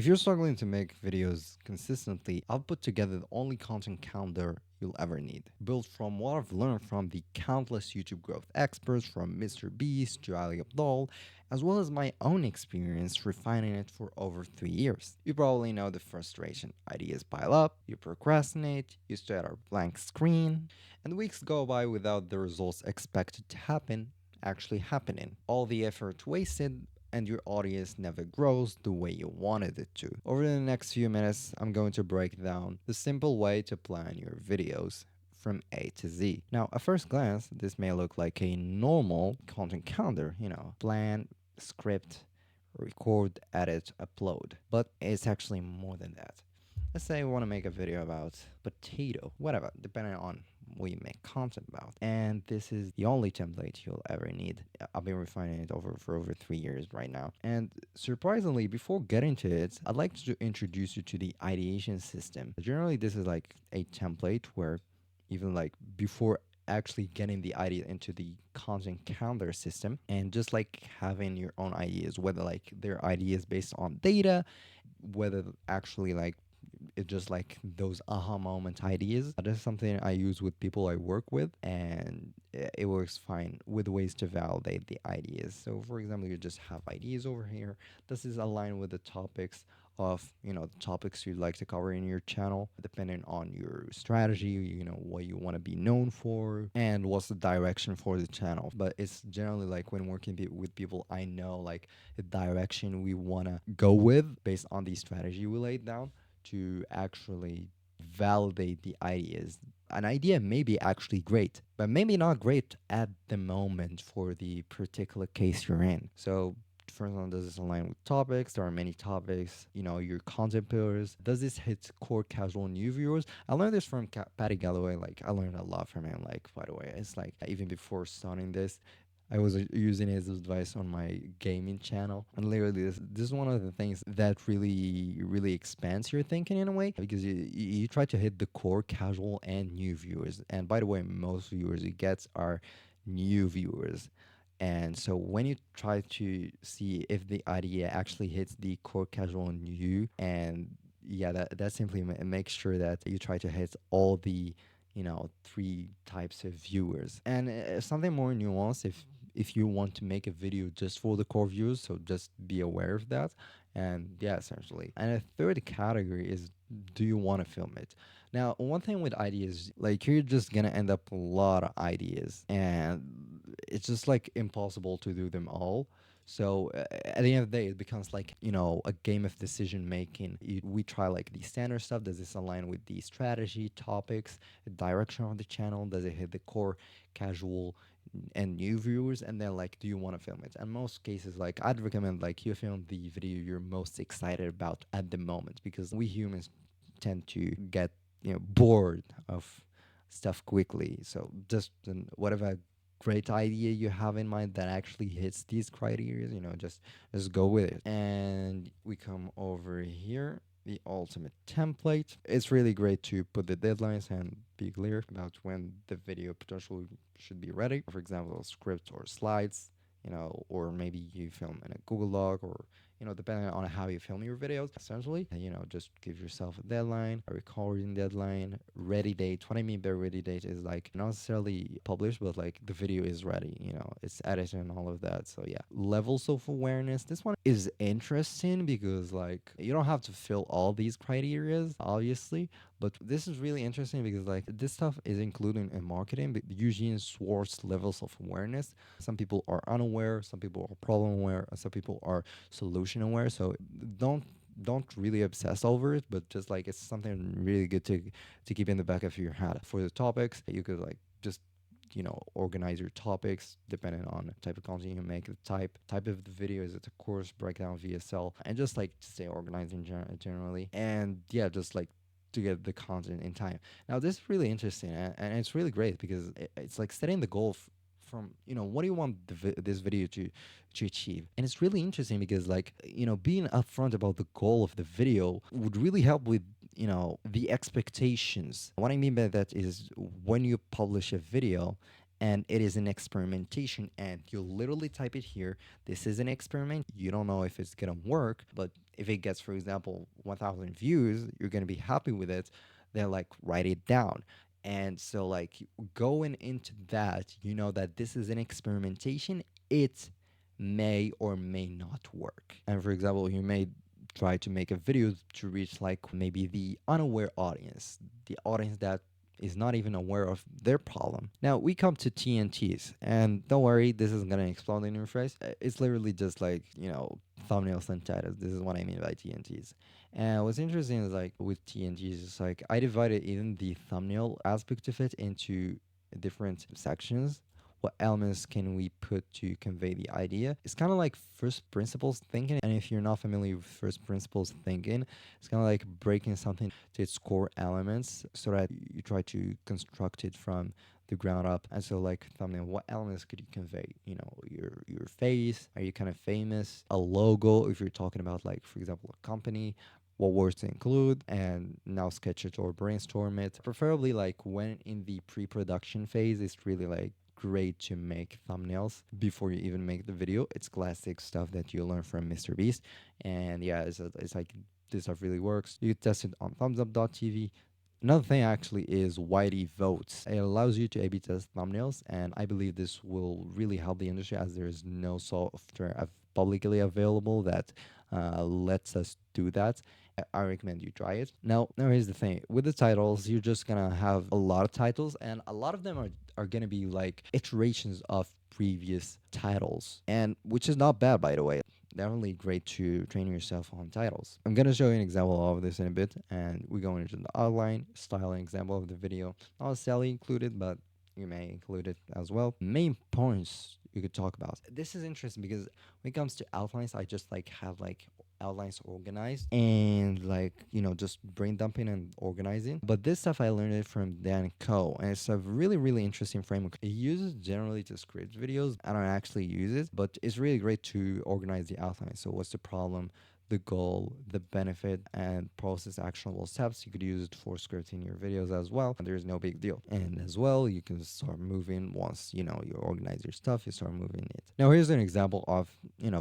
If you're struggling to make videos consistently, I've put together the only content calendar you'll ever need. Built from what I've learned from the countless YouTube growth experts, from Mr. Beast to Ali Abdul, as well as my own experience refining it for over 3 years. You probably know the frustration. Ideas pile up, you procrastinate, you stare at a blank screen, and weeks go by without the results expected to happen actually happening. All the effort wasted, and your audience never grows the way you wanted it to. Over the next few minutes, I'm going to break down the simple way to plan your videos from A to Z. Now, at first glance, this may look like a normal content calendar, plan, script, record, edit, upload. But it's actually more than that. Let's say we want to make a video about potato, whatever, depending on what you make content about. And this is the only template you'll ever need. I've been refining it for over 3 years right now. And surprisingly, before getting to it, I'd like to introduce you to the ideation system. Generally, this is like a template where even like before actually getting the idea into the content calendar system and just like having your own ideas, whether like they're ideas based on data, whether actually like it's just like those aha moment ideas. That is something I use with people I work with, and it works fine with ways to validate the ideas. So, for example, you just have ideas over here. This is aligned with the topics of the topics you'd like to cover in your channel, depending on your strategy, what you want to be known for and what's the direction for the channel. But it's generally like when working with people, I know like the direction we want to go with based on the strategy we laid down to actually validate the ideas. An idea may be actually great, but maybe not great at the moment for the particular case you're in. So, first one, does this align with topics? There are many topics, your content pillars. Does this hit core casual new viewers? I learned this from Patty Galloway. Like, I learned a lot from him. Like, by the way, it's like even before starting this, I was using his advice on my gaming channel, and literally, this is one of the things that really expands your thinking in a way because you try to hit the core casual and new viewers. And by the way, most viewers you get are new viewers. And so when you try to see if the idea actually hits the core casual and new, and yeah, that simply makes sure that you try to hit all the three types of viewers. And something more nuanced, if you want to make a video just for the core viewers, so just be aware of that. And yeah, essentially. And a third category is, do you want to film it? Now, one thing with ideas, like you're just gonna end up a lot of ideas, and it's just like impossible to do them all. So at the end of the day, it becomes like a game of decision making. We try like the standard stuff. Does this align with the strategy, topics, the direction of the channel? Does it hit the core, casual, and new viewers? And then like, do you want to film it? And most cases, like I'd recommend like you film the video you're most excited about at the moment, because we humans tend to get bored of stuff quickly. So just whatever great idea you have in mind that actually hits these criteria, just go with it. And we come over here, the ultimate template. It's really great to put the deadlines and be clear about when the video potentially should be ready. For example, script or slides, or maybe you film in a Google Doc, or depending on how you film your videos, essentially, just give yourself a deadline, a recording deadline, ready date. What I mean by ready date is like not necessarily published, but like the video is ready, it's edited and all of that. So yeah, levels of awareness. This one is interesting because like you don't have to fill all these criterias, obviously, but this is really interesting because like this stuff is included in marketing, but Eugene Schwartz levels of awareness. Some people are unaware, some people are problem aware, and some people are solution aware. So don't really obsess over it, but just like it's something really good to keep in the back of your head. For the topics, you could like just organize your topics depending on the type of content you make, the type of the video. Is it a course, breakdown, VSL, and just like to stay organized in generally. And yeah, just like to get the content in time. Now this is really interesting, and it's really great because it's like setting the goal from what do you want this video to achieve. And it's really interesting because like being upfront about the goal of the video would really help with the expectations. What I mean by that is when you publish a video and it is an experimentation, and you literally type it here. This is an experiment. You don't know if it's gonna work, but if it gets, for example, 1,000 views, you're gonna be happy with it. Then like write it down. And so like going into that, you know that this is an experimentation. It may or may not work. And for example, you may try to make a video to reach like maybe the unaware audience, the audience that is not even aware of their problem. Now we come to TNTs, and don't worry, this isn't gonna explode in your face. It's literally just like, thumbnails and titles. This is what I mean by TNTs. And what's interesting is like with TNTs, it's like I divided even the thumbnail aspect of it into different sections. What elements can we put to convey the idea? It's kind of like first principles thinking. And if you're not familiar with first principles thinking, it's kind of like breaking something to its core elements so that you try to construct it from the ground up. And so like thumbnail, what elements could you convey? Your face, are you kind of famous? A logo, if you're talking about like, for example, a company, what words to include, and now sketch it or brainstorm it. Preferably like when in the pre-production phase, it's really like great to make thumbnails before you even make the video. It's classic stuff that you learn from Mr. Beast. And yeah, it's like this stuff really works. You test it on thumbsup.tv. Another thing actually is Whitey Votes. It allows you to A/B test thumbnails, and I believe this will really help the industry as there is no software publicly available that lets us do that. I recommend you try it. Now here's the thing. With the titles, you're just gonna have a lot of titles, and a lot of them are gonna be like iterations of previous titles, and which is not bad, by the way. Definitely great to train yourself on titles. I'm gonna show you an example of this in a bit, and we're going into the outline, styling example of the video. Not necessarily included, but you may include it as well. Main points you could talk about. This is interesting because when it comes to outlines, I just like have like outlines organized and like just brain dumping and organizing. But this stuff I learned it from Dan Coe, and it's a really interesting framework. It uses generally to script videos. I don't actually use it, but it's really great to organize the outline. So what's the problem, the goal, the benefit, and process actionable steps. You could use it for scripting your videos as well. And there's no big deal. And as well, you can start moving once you organize your stuff, you start moving it. Now here's an example of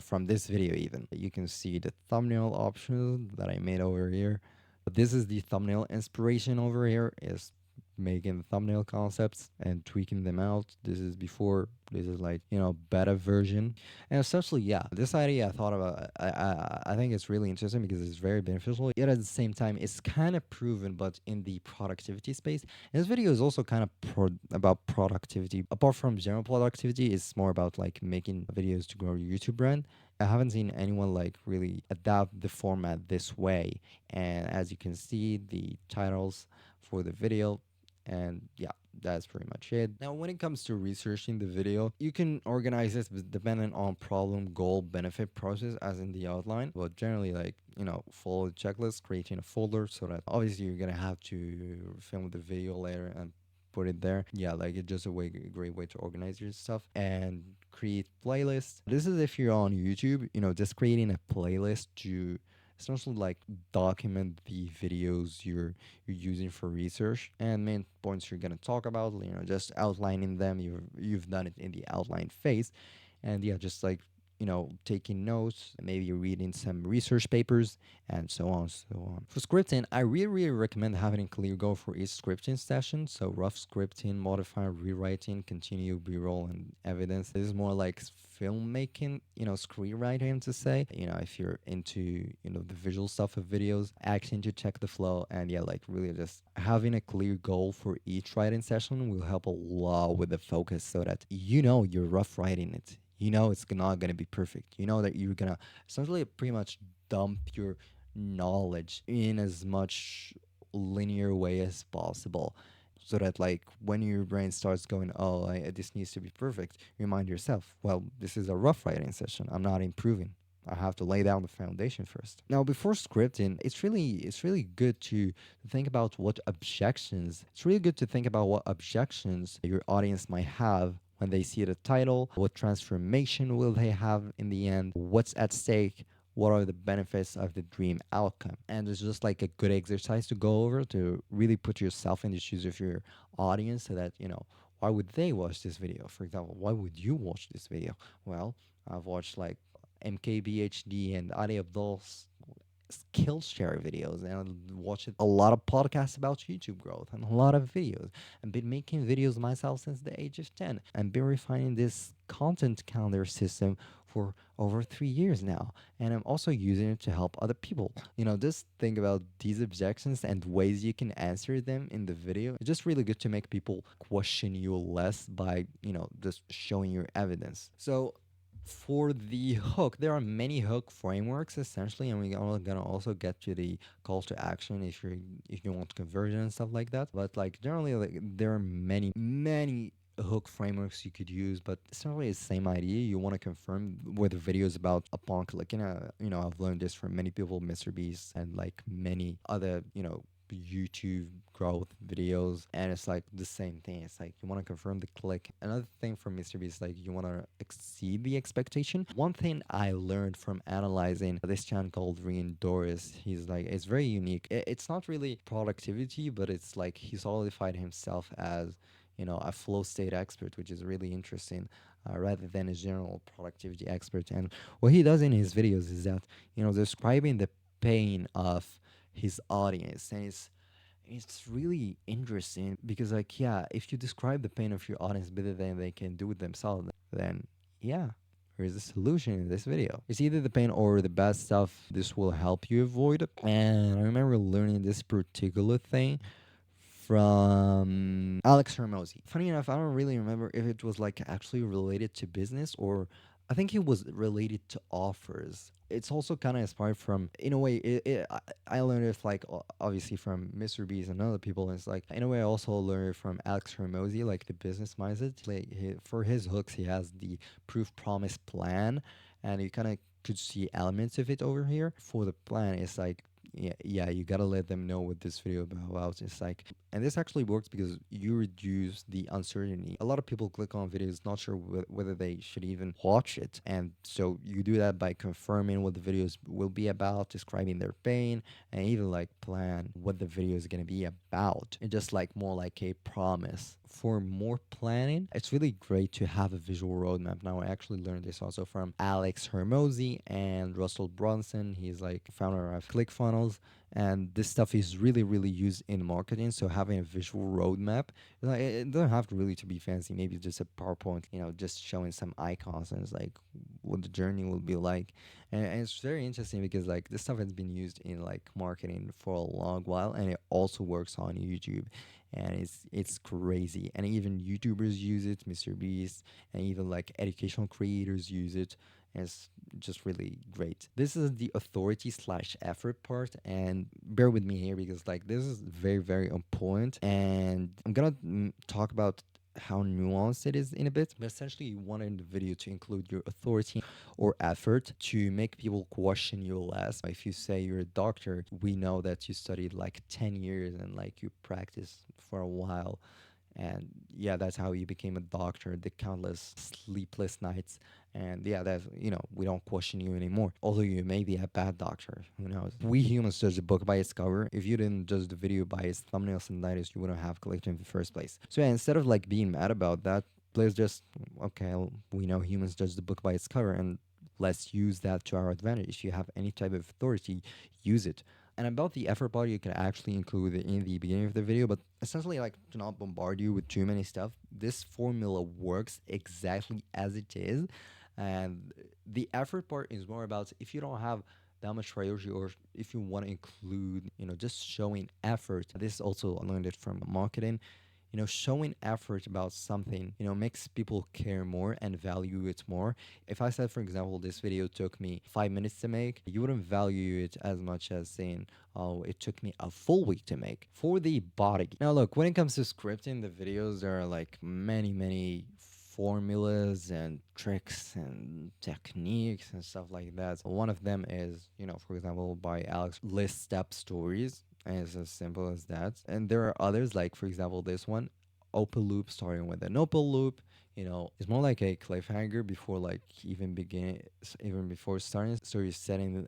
from this video. Even you can see the thumbnail options that I made over here. But this is the thumbnail inspiration over here. Is making thumbnail concepts and tweaking them out. This is before. This is like beta version. And essentially, yeah, this idea I thought about. I think it's really interesting because it's very beneficial. Yet at the same time, it's kind of proven, but in the productivity space. And this video is also kind of about productivity. Apart from general productivity, it's more about like making videos to grow your YouTube brand. I haven't seen anyone like really adapt the format this way. And as you can see, the titles for the video, and yeah, that's pretty much it. Now when it comes to researching the video, you can organize this depending on problem, goal, benefit, process as in the outline. But generally, like follow the checklist, creating a folder so that obviously you're gonna have to film the video later and put it there. Yeah, like it's just a great way to organize your stuff. And create playlists. This is if you're on YouTube, just creating a playlist to essentially like document the videos you're using for research, and main points you're gonna talk about, just outlining them. You've done it in the outline phase, and yeah, just like taking notes, maybe reading some research papers, and so on, so on. For scripting, I really recommend having a clear goal for each scripting session. So rough scripting, modify, rewriting, continue, b-roll, and evidence. This is more like filmmaking, screenwriting to say. If you're into, the visual stuff of videos, acting to check the flow, and yeah, like really just having a clear goal for each writing session will help a lot with the focus so that you're rough writing it. It's not going to be perfect. That you're going to essentially pretty much dump your knowledge in as much linear way as possible so that like when your brain starts going, oh, this needs to be perfect, remind yourself, well, this is a rough writing session. I'm not improving. I have to lay down the foundation first. Now, before scripting, it's really good to think about what objections. It's really good to think about what objections your audience might have when they see the title. What transformation will they have in the end? What's at stake? What are the benefits of the dream outcome? And it's just like a good exercise to go over to really put yourself in the shoes of your audience so that why would they watch this video? For example, why would you watch this video? Well, I've watched like MKBHD and Ali Abdul's Skillshare videos, and I watched a lot of podcasts about YouTube growth and a lot of videos. I've been making videos myself since the age of 10 and been refining this content calendar system for over 3 years now. And I'm also using it to help other people. Just think about these objections and ways you can answer them in the video. It's just really good to make people question you less by, just showing your evidence. So for the hook, there are many hook frameworks essentially, and we're gonna also get to the call to action if you want conversion and stuff like that. But like generally, like there are many hook frameworks you could use, but essentially it's the same idea. You want to confirm whether videos about upon clicking. I've learned this from many people, Mr. Beast and like many other YouTube growth videos, and it's like the same thing. It's like you want to confirm the click. Another thing from Mr. Beast, like you want to exceed the expectation. One thing I learned from analyzing this channel called Rian Doris, he's like, it's very unique. It's not really productivity, but it's like he solidified himself as a flow state expert, which is really interesting, rather than a general productivity expert. And what he does in his videos is that describing the pain of his audience, and it's really interesting because like, yeah, if you describe the pain of your audience better than they can do it themselves, then yeah, here's the solution in this video. It's either the pain or the bad stuff. This will help you avoid it. And I remember learning this particular thing from Alex Hermosi. Funny enough, I don't really remember if it was like actually related to business, or I think it was related to offers. It's also kind of inspired from, in a way, I learned it like obviously from Mr. Beast and other people. And it's like, in a way, I also learned it from Alex Hermosi, like the business mindset. Like for his hooks, he has the proof promise plan, and you kind of could see elements of it over here. For the plan, it's like, yeah, you gotta let them know what this video about. It's like, and this actually works because you reduce the uncertainty. A lot of people click on videos not sure whether they should even watch it, and so you do that by confirming what the videos will be about, describing their pain, and even like plan what the video is gonna be about. It's just like more like a promise. For more planning, it's really great to have a visual roadmap. Now, I actually learned this also from Alex Hermosi and Russell Brunson. He's like founder of ClickFunnels, and this stuff is really used in marketing. So having a visual roadmap, like, it doesn't have to really to be fancy. Maybe just a PowerPoint, just showing some icons, and it's like what the journey will be like. And it's very interesting because like this stuff has been used in like marketing for a long while, and it also works on YouTube, and it's crazy. And even YouTubers use it, Mr. Beast, and even like educational creators use it. And it's just really great. This is the authority slash effort part, and bear with me here because like this is very important, and I'm gonna talk about how nuanced it is in a bit. But essentially, you want in the video to include your authority or effort to make people question you less. If you say you're a doctor, we know that you studied like 10 years and like you practiced for a while. And yeah, that's how you became a doctor, the countless sleepless nights. And yeah, that's, we don't question you anymore. Although you may be a bad doctor, who knows? We humans judge the book by its cover. If you didn't judge the video by its thumbnails and titles, you wouldn't have clicked in the first place. So yeah, instead of like being mad about that, let's just, okay, well, we know humans judge the book by its cover, and let's use that to our advantage. If you have any type of authority, use it. And about the effort part, you can actually include it in the beginning of the video, but essentially, like, to not bombard you with too many stuff, this formula works exactly as it is. And the effort part is more about if you don't have that much priority, or if you want to include, just showing effort. This also I learned it from marketing. Showing effort about something, makes people care more and value it more. If I said, for example, this video took me 5 minutes to make, you wouldn't value it as much as saying, oh, it took me a full week to make. For the body. Now, look, when it comes to scripting the videos, there are like many formulas and tricks and techniques and stuff like that. One of them is, for example, by Alex, list step stories. And it's as simple as that. And there are others, like for example, this one, open loop, starting with an open loop. It's more like a cliffhanger before like even before starting. So you're setting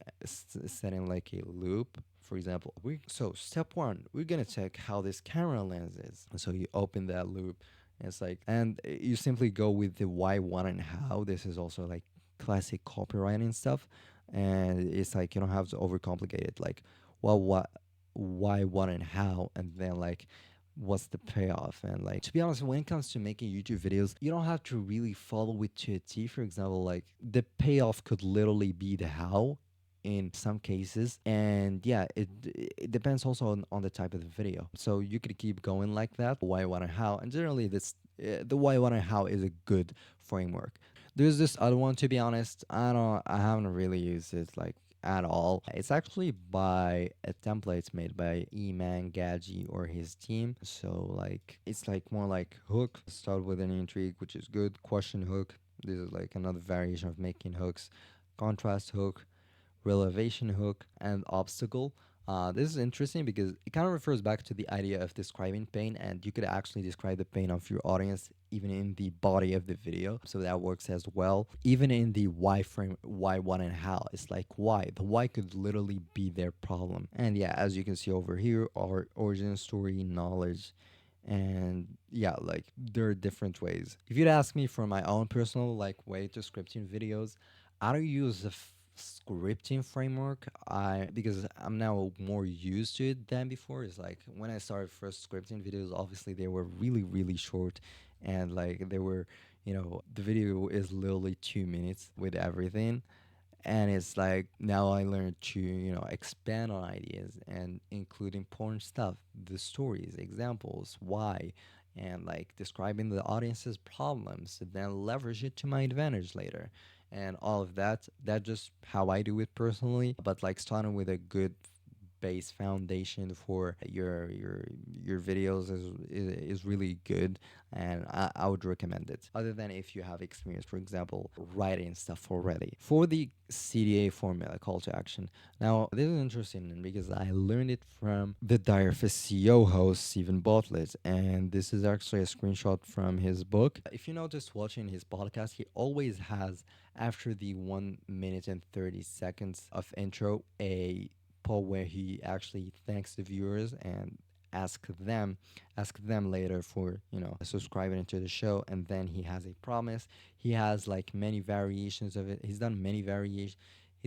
like a loop. For example, so step one, we're gonna check how this camera lens is. And so you open that loop, It's like, and you simply go with the why, what, and how. This is also like classic copywriting stuff, and it's like you don't have to overcomplicate it. Like, well, what, why, what, and how, and then like what's the payoff. And like, to be honest, when it comes to making YouTube videos, you don't have to really follow it to a T. For example, like the payoff could literally be the how in some cases, and yeah, it depends also on the type of the video. So you could keep going like that, why, what, and how. And generally this the why, what, and how is a good framework. There's this other one, to be honest, I haven't really used it like at all. It's actually by a template made by Eman Gaji or his team. So like it's like more like hook, start with an intrigue, which is good. Question hook. This is like another variation of making hooks. Contrast hook, relevation hook, and obstacle. This is interesting because it kind of refers back to the idea of describing pain, and you could actually describe the pain of your audience even in the body of the video. So that works as well. Even in the why frame, why, what, and how. It's like why. The why could literally be their problem. And yeah, as you can see over here, our origin story, knowledge, and yeah, like there are different ways. If you'd ask me for my own personal like way to scripting videos, I don't use a scripting framework. I because I'm now more used to it than before. It's like when I started first scripting videos, obviously they were really short, and like they were, the video is literally 2 minutes with everything. And it's like now I learned to expand on ideas and include important stuff, the stories, examples, why, and like describing the audience's problems, and then leverage it to my advantage later. And all of that just how I do it personally. But like starting with a good base foundation for your videos is really good, and I would recommend it, other than if you have experience, for example, writing stuff already. For the CDA formula, call to action, now this is interesting because I learned it from the Dire of a CEO host, Stephen Bartlett, and this is actually a screenshot from his book. If you notice watching his podcast, he always has, after the 1 minute and 30 seconds of intro, a poll where he actually thanks the viewers and ask them later for subscribing to the show. And then he has a promise. He has like many variations of it. He's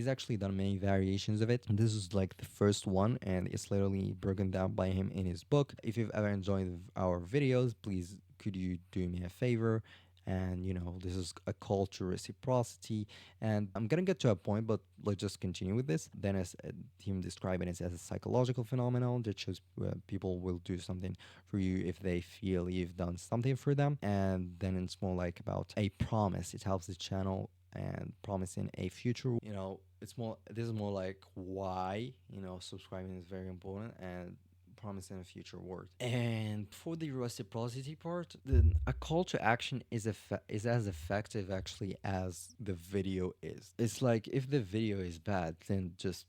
actually done many variations of it. And this is like the first one, and it's literally broken down by him in his book. If you've ever enjoyed our videos, please could you do me a favor? And this is a call to reciprocity. And I'm gonna get to a point, but let's just continue with this. Then, as him describing it as a psychological phenomenon that shows people will do something for you if they feel you've done something for them. And then it's more like about a promise. It helps the channel and promising a future. It's more. This is more like why subscribing is very important, and promising a future work. And for the reciprocity part, a call to action is as effective actually as the video is. It's like if the video is bad, then just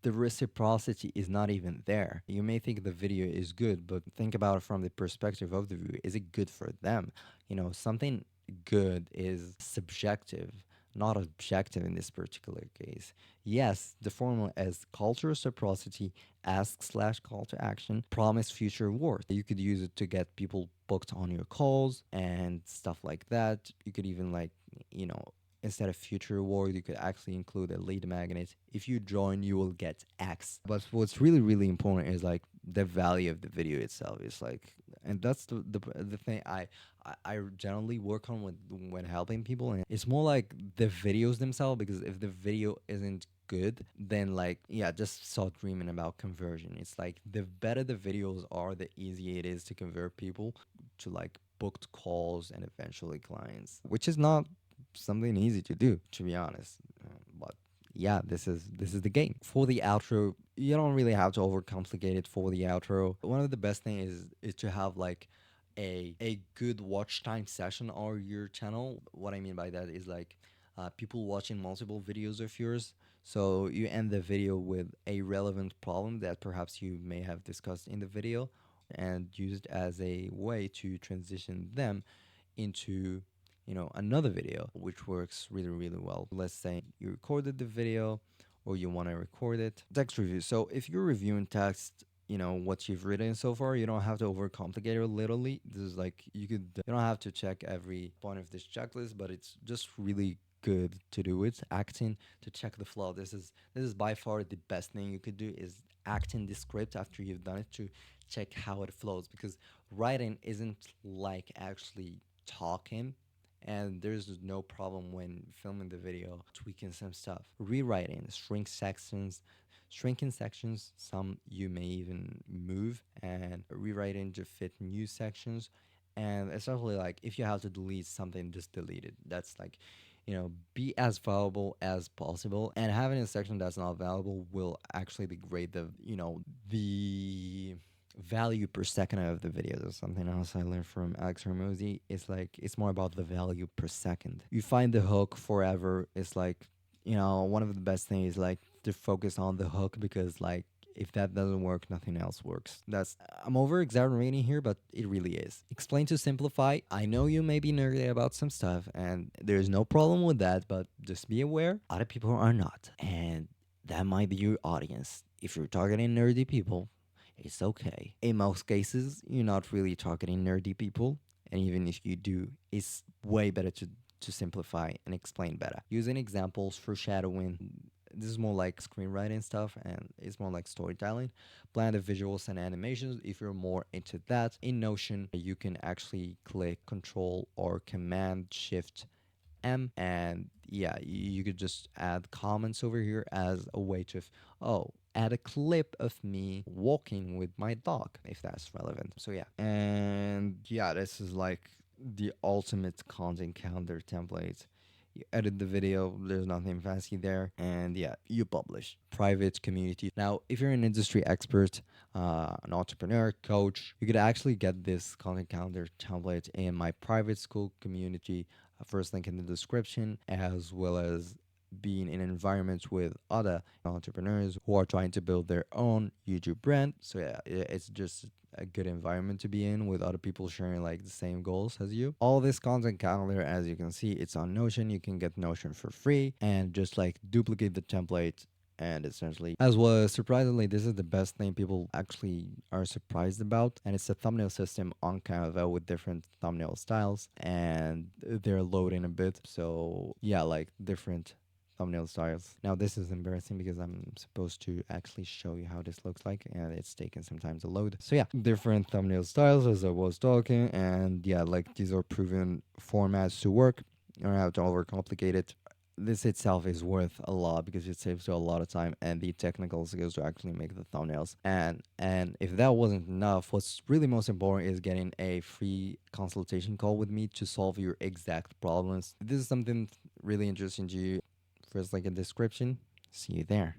the reciprocity is not even there. You may think the video is good, but think about it from the perspective of the viewer. Is it good for them? Something good is subjective, not objective in this particular case. Yes, the formula is call to reciprocity, ask slash call to action, promise future worth. You could use it to get people booked on your calls and stuff like that. You could even like, instead of future reward, you could actually include a lead magnet. If you join, you will get X. But what's really important is like the value of the video itself. It's like, and that's the thing I generally work on when helping people, and it's more like the videos themselves. Because if the video isn't good, then like yeah, just start dreaming about conversion. It's like the better the videos are, the easier it is to convert people to like booked calls and eventually clients, which is not something easy to do, to be honest. But yeah, this is the game. For the outro, you don't really have to overcomplicate it. For the outro, one of the best thing is to have like a good watch time session on your channel. What I mean by that is like people watching multiple videos of yours. So you end the video with a relevant problem that perhaps you may have discussed in the video, and use it as a way to transition them into another video, which works really well. Let's say you recorded the video or you want to record it. Text review. So if you're reviewing text, what you've written so far. You don't have to overcomplicate it literally. This is like you don't have to check every point of this checklist, but it's just really good to do it. Acting to check the flow. This is by far the best thing you could do is acting the script after you've done it to check how it flows, because writing isn't like actually talking, and there's no problem when filming the video tweaking some stuff. Rewriting, shrinking sections, some you may even move, and rewriting to fit new sections. And especially like if you have to delete something, just delete it. That's like, be as valuable as possible. And having a section that's not valuable will actually degrade the value per second of the videos. Or something else I learned from Alex Hormozy. It's like it's more about the value per second. You find the hook forever. It's like, one of the best things is like to focus on the hook, because like if that doesn't work, nothing else works. I'm over exaggerating here, but it really is. Explain to simplify. I know you may be nerdy about some stuff, and there's no problem with that, but just be aware, other people are not. And that might be your audience. If you're targeting nerdy people, it's okay. In most cases, you're not really targeting nerdy people. And even if you do, it's way better to simplify and explain better. Using examples, foreshadowing. This is more like screenwriting stuff, and it's more like storytelling. Plan the visuals and animations if you're more into that. In Notion, you can actually click Control or Command Shift M, and yeah, you could just add comments over here as a way to, add a clip of me walking with my dog if that's relevant. So yeah, and yeah, this is like the ultimate content calendar template. You edit the video, there's nothing fancy there, and yeah, you publish. Private community. Now, if you're an industry expert, an entrepreneur, coach, you could actually get this content calendar template in my private school community. First link in the description, as well as being in environments with other entrepreneurs who are trying to build their own YouTube brand. So yeah, it's just a good environment to be in with other people sharing like the same goals as you. All this content calendar, as you can see, it's on Notion. You can get Notion for free and just like duplicate the template, and essentially, as well, surprisingly, this is the best thing people actually are surprised about, and it's a thumbnail system on Canva with different thumbnail styles, and they're loading a bit, so yeah, like different thumbnail styles. Now this is embarrassing because I'm supposed to actually show you how this looks like, and it's taken some time to load. So yeah, different thumbnail styles as I was talking, and yeah, like these are proven formats to work. You don't have to overcomplicate it. This itself is worth a lot because it saves you a lot of time and the technical skills to actually make the thumbnails. And if that wasn't enough, what's really most important is getting a free consultation call with me to solve your exact problems. If this is something really interesting to you, first link in the description. See you there.